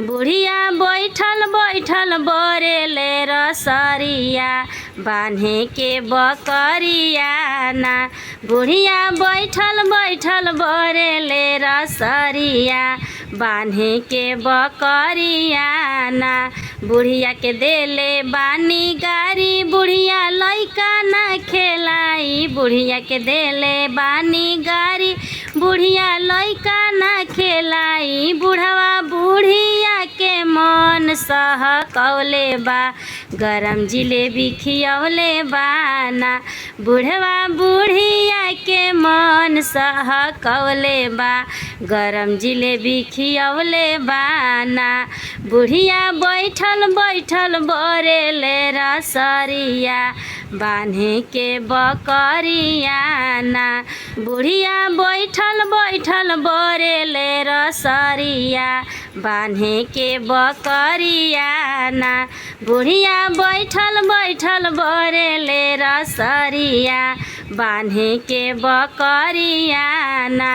बुढ़िया बैठल बैठल बोरेले रसरिया बान्हे के बकरिया ना। बुढ़िया बैठल बैठल बोरेले रसरिया बान्हे के बकरिया ना। बुढ़िया के देले बानी गारी बुढ़िया लइका ना खेलाई। बुढ़िया के देले बानी गारी बुढ़िया लइका ना खेलाई। बुढ़वा बुढ़िया के मन सहकौले बा गरम जिलेबी खियौले बाना। बुढ़वा बुढ़िया के मन सहकौले बा गरम जिलेबी खियौले बाना। बुढ़िया बैठल बैठल बोरेले रसरिया बान्हे के बकरिया ना। बुढ़िया बैठल बैठल बोरेले रसरिया बान्हे के बकरिया ना। बुढ़िया बैठल बैठल बोरेले रसरिया बान्हे के बकरिया ना।